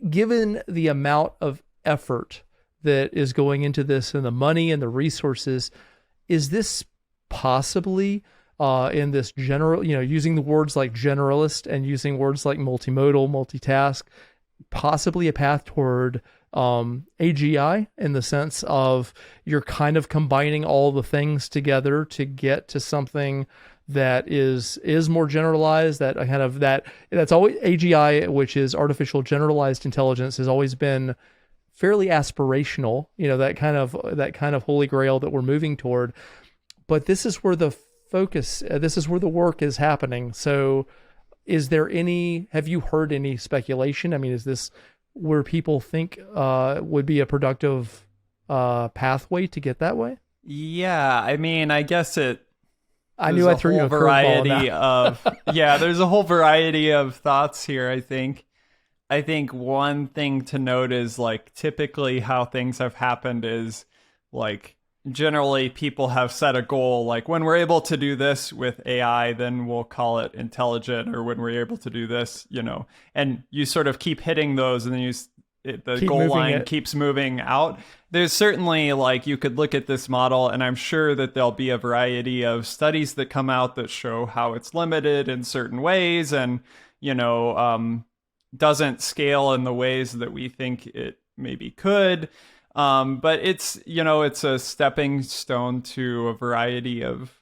given the amount of effort that is going into this and the money and the resources, is this possibly in this general, using the words like generalist and using words like multimodal, multitask, possibly a path toward AGI, in the sense of you're kind of combining all the things together to get to something that is more generalized, that's always AGI, which is artificial generalized intelligence, has always been fairly aspirational, that kind of holy grail that we're moving toward. But this is where the focus, this is where the work is happening. So have you heard any speculation? I mean, is this where people think would be a productive pathway to get that way? Yeah, I mean, I guess I knew I threw you a variety of there's a whole variety of thoughts here. I think one thing to note is, like, typically how things have happened is, like, generally people have set a goal, like, when we're able to do this with AI, then we'll call it intelligent, or when we're able to do this, and you sort of keep hitting those, and then the goal line keeps moving out. There's certainly, like, you could look at this model, and I'm sure that there'll be a variety of studies that come out that show how it's limited in certain ways, and, doesn't scale in the ways that we think it maybe could. But it's a stepping stone to a variety of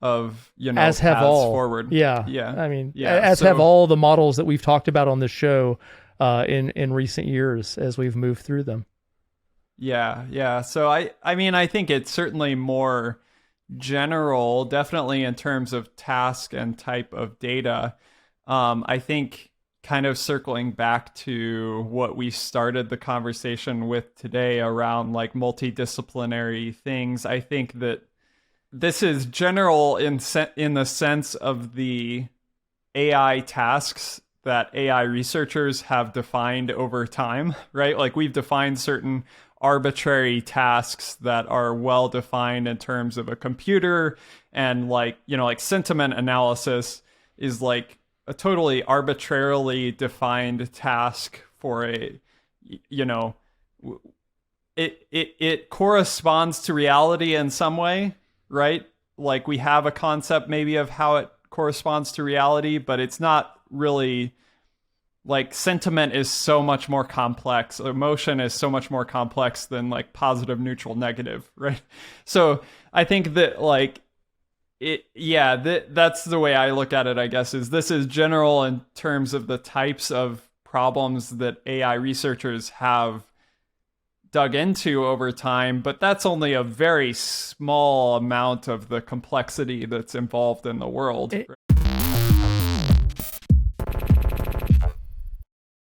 as have paths all forward. Yeah. I mean, as have all the models that we've talked about on this show in recent years as we've moved through them. Yeah. So I mean, I think it's certainly more general, definitely in terms of task and type of data. I think, kind of circling back to what we started the conversation with today around, like, multidisciplinary things, I think that this is general in the sense of the AI tasks that AI researchers have defined over time, right? Like, we've defined certain arbitrary tasks that are well defined in terms of a computer, and, like, like sentiment analysis is, like, a totally arbitrarily defined task for it corresponds to reality in some way, right? Like, we have a concept maybe of how it corresponds to reality, but it's not really, like, sentiment is so much more complex. Emotion is so much more complex than, like, positive, neutral, negative, right? So I think that, like, that's the way I look at it, I guess, is this is general in terms of the types of problems that AI researchers have dug into over time, but that's only a very small amount of the complexity that's involved in the world.